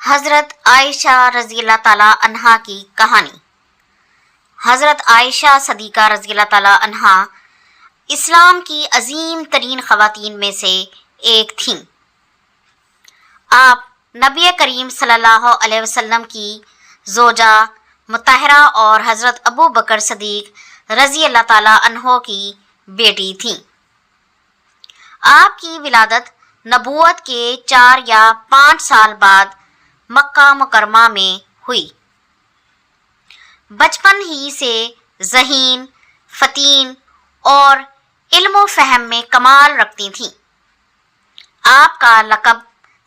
حضرت عائشہ رضی اللہ تعالیٰ عنہا کی کہانی۔ حضرت عائشہ صدیقہ رضی اللہ تعالیٰ عنہا اسلام کی عظیم ترین خواتین میں سے ایک تھیں۔ آپ نبی کریم صلی اللہ علیہ وسلم کی زوجہ مطہرہ اور حضرت ابو بکر صدیق رضی اللہ تعالیٰ عنہ کی بیٹی تھیں۔ آپ کی ولادت نبوت کے 4 یا 5 سال بعد مکہ مکرمہ میں ہوئی۔ بچپن ہی سے ذہین، فطین اور علم و فہم میں کمال رکھتی تھیں۔ آپ کا لقب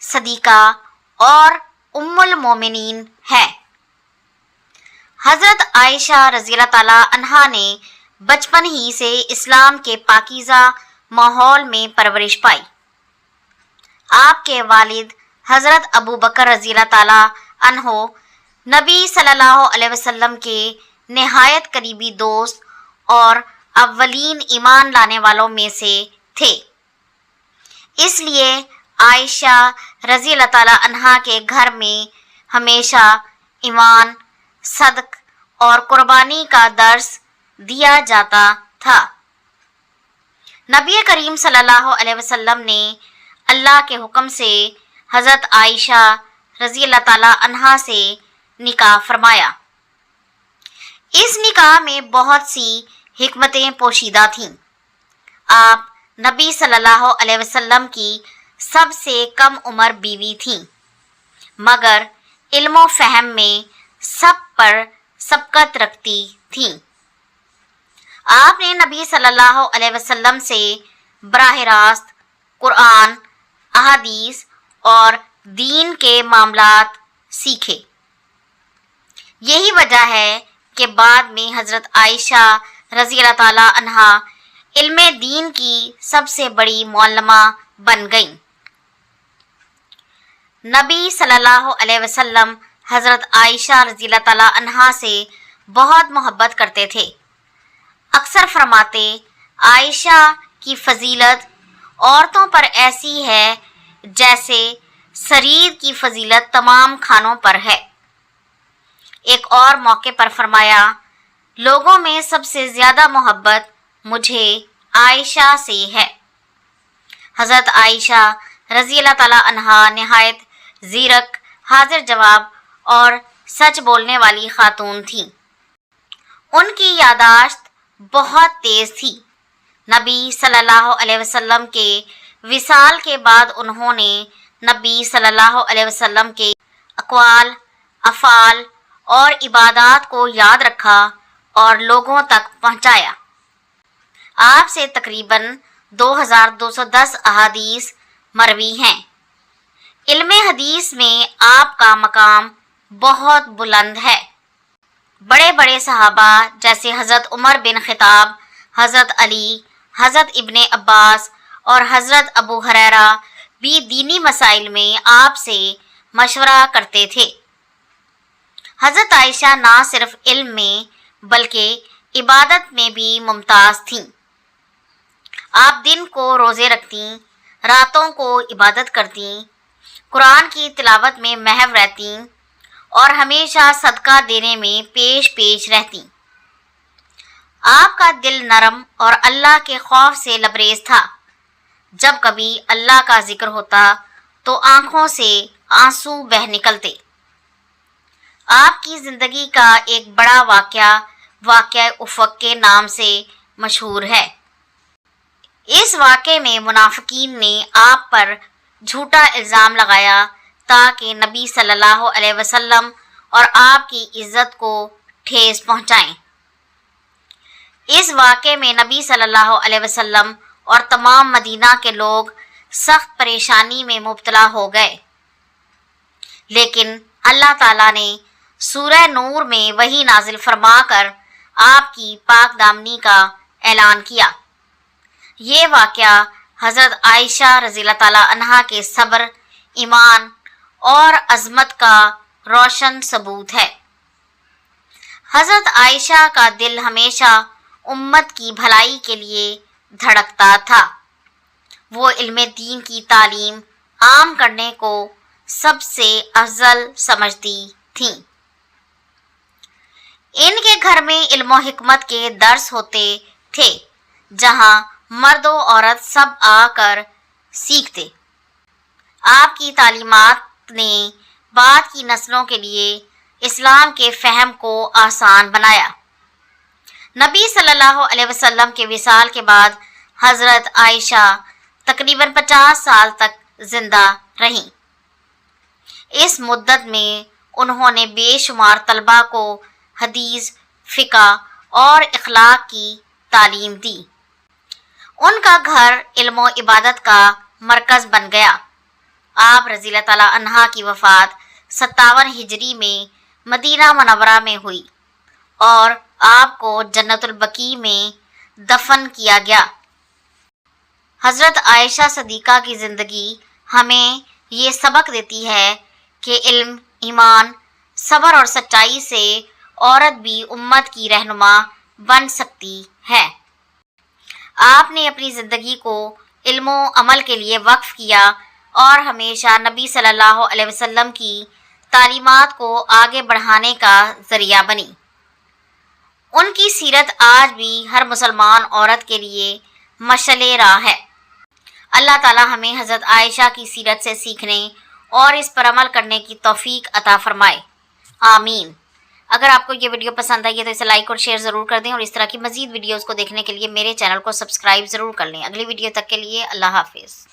صدیقہ اور ام المومنین ہے۔ حضرت عائشہ رضی اللہ تعالیٰ عنہا نے بچپن ہی سے اسلام کے پاکیزہ ماحول میں پرورش پائی۔ آپ کے والد حضرت ابو بکر رضی اللہ تعالیٰ عنہ نبی صلی اللہ علیہ وسلم کے نہایت قریبی دوست اور اولین ایمان لانے والوں میں سے تھے۔ اس لیے عائشہ رضی اللہ تعالیٰ عنہا کے گھر میں ہمیشہ ایمان، صدق اور قربانی کا درس دیا جاتا تھا۔ نبی کریم صلی اللہ علیہ وسلم نے اللہ کے حکم سے حضرت عائشہ رضی اللہ تعالیٰ عنہا سے نکاح فرمایا۔ اس نکاح میں بہت سی حکمتیں پوشیدہ تھیں۔ آپ نبی صلی اللہ علیہ وسلم کی سب سے کم عمر بیوی تھیں، مگر علم و فہم میں سب پر سبقت رکھتی تھیں۔ آپ نے نبی صلی اللہ علیہ وسلم سے براہ راست قرآن، احادیث اور دین کے معاملات سیکھے۔ یہی وجہ ہے کہ بعد میں حضرت عائشہ رضی اللہ تعالیٰ عنہا علم دین کی سب سے بڑی معلمہ بن گئیں۔ نبی صلی اللہ علیہ وسلم حضرت عائشہ رضی اللہ تعالیٰ عنہا سے بہت محبت کرتے تھے۔ اکثر فرماتے، عائشہ کی فضیلت عورتوں پر ایسی ہے جیسے سرید کی فضیلت تمام کھانوں پر ہے۔ ایک اور موقع پر فرمایا، لوگوں میں سب سے زیادہ محبت مجھے عائشہ سے ہے۔ حضرت عائشہ رضی اللہ تعالیٰ عنہا نہایت زیرک، حاضر جواب اور سچ بولنے والی خاتون تھیں۔ ان کی یادداشت بہت تیز تھی۔ نبی صلی اللہ علیہ وسلم کے وصال کے بعد انہوں نے نبی صلی اللہ علیہ وسلم کے اقوال، افعال اور عبادات کو یاد رکھا اور لوگوں تک پہنچایا۔ آپ سے تقریباً 2210 احادیث مروی ہیں۔ علم حدیث میں آپ کا مقام بہت بلند ہے۔ بڑے بڑے صحابہ جیسے حضرت عمر بن خطاب، حضرت علی، حضرت ابن عباس اور حضرت ابو ہریرہ بھی دینی مسائل میں آپ سے مشورہ کرتے تھے۔ حضرت عائشہ نہ صرف علم میں بلکہ عبادت میں بھی ممتاز تھیں۔ آپ دن کو روزے رکھتیں، راتوں کو عبادت کرتیں، قرآن کی تلاوت میں محو رہتیں اور ہمیشہ صدقہ دینے میں پیش رہتیں۔ آپ کا دل نرم اور اللہ کے خوف سے لبریز تھا۔ جب کبھی اللہ کا ذکر ہوتا تو آنکھوں سے آنسو بہہ نکلتے۔ آپ کی زندگی کا ایک بڑا واقعہ افق کے نام سے مشہور ہے۔ اس واقعے میں منافقین نے آپ پر جھوٹا الزام لگایا تاکہ نبی صلی اللہ علیہ وسلم اور آپ کی عزت کو ٹھیس پہنچائیں۔ اس واقعے میں نبی صلی اللہ علیہ وسلم اور تمام مدینہ کے لوگ سخت پریشانی میں مبتلا ہو گئے، لیکن اللہ تعالیٰ نے سورہ نور میں وحی نازل فرما کر آپ کی پاک دامنی کا اعلان کیا۔ یہ واقعہ حضرت عائشہ رضی اللہ تعالیٰ عنہا کے صبر، ایمان اور عظمت کا روشن ثبوت ہے۔ حضرت عائشہ کا دل ہمیشہ امت کی بھلائی کے لیے دھڑکتا تھا۔ وہ علم دین کی تعلیم عام کرنے کو سب سے افضل سمجھتی تھیں۔ ان کے گھر میں علم و حکمت کے درس ہوتے تھے جہاں مرد و عورت سب آ کر سیکھتے۔ آپ کی تعلیمات نے بعد کی نسلوں کے لیے اسلام کے فہم کو آسان بنایا۔ نبی صلی اللہ علیہ وسلم کے وصال کے بعد حضرت عائشہ تقریباً 50 سال تک زندہ رہیں۔ اس مدت میں انہوں نے بے شمار طلباء کو حدیث، فقہ اور اخلاق کی تعلیم دی۔ ان کا گھر علم و عبادت کا مرکز بن گیا۔ آپ رضی اللہ تعالیٰ عنہ کی وفات 57 ہجری میں مدینہ منورہ میں ہوئی اور آپ کو جنت البقیع میں دفن کیا گیا۔ حضرت عائشہ صدیقہ کی زندگی ہمیں یہ سبق دیتی ہے کہ علم، ایمان، صبر اور سچائی سے عورت بھی امت کی رہنما بن سکتی ہے۔ آپ نے اپنی زندگی کو علم و عمل کے لیے وقف کیا اور ہمیشہ نبی صلی اللہ علیہ وسلم کی تعلیمات کو آگے بڑھانے کا ذریعہ بنی۔ ان کی سیرت آج بھی ہر مسلمان عورت کے لیے مشعل راہ ہے۔ اللہ تعالی ہمیں حضرت عائشہ کی سیرت سے سیکھنے اور اس پر عمل کرنے کی توفیق عطا فرمائے، آمین۔ اگر آپ کو یہ ویڈیو پسند آئی ہے تو اسے لائک اور شیئر ضرور کر دیں اور اس طرح کی مزید ویڈیوز کو دیکھنے کے لیے میرے چینل کو سبسکرائب ضرور کر لیں۔ اگلی ویڈیو تک کے لیے اللہ حافظ۔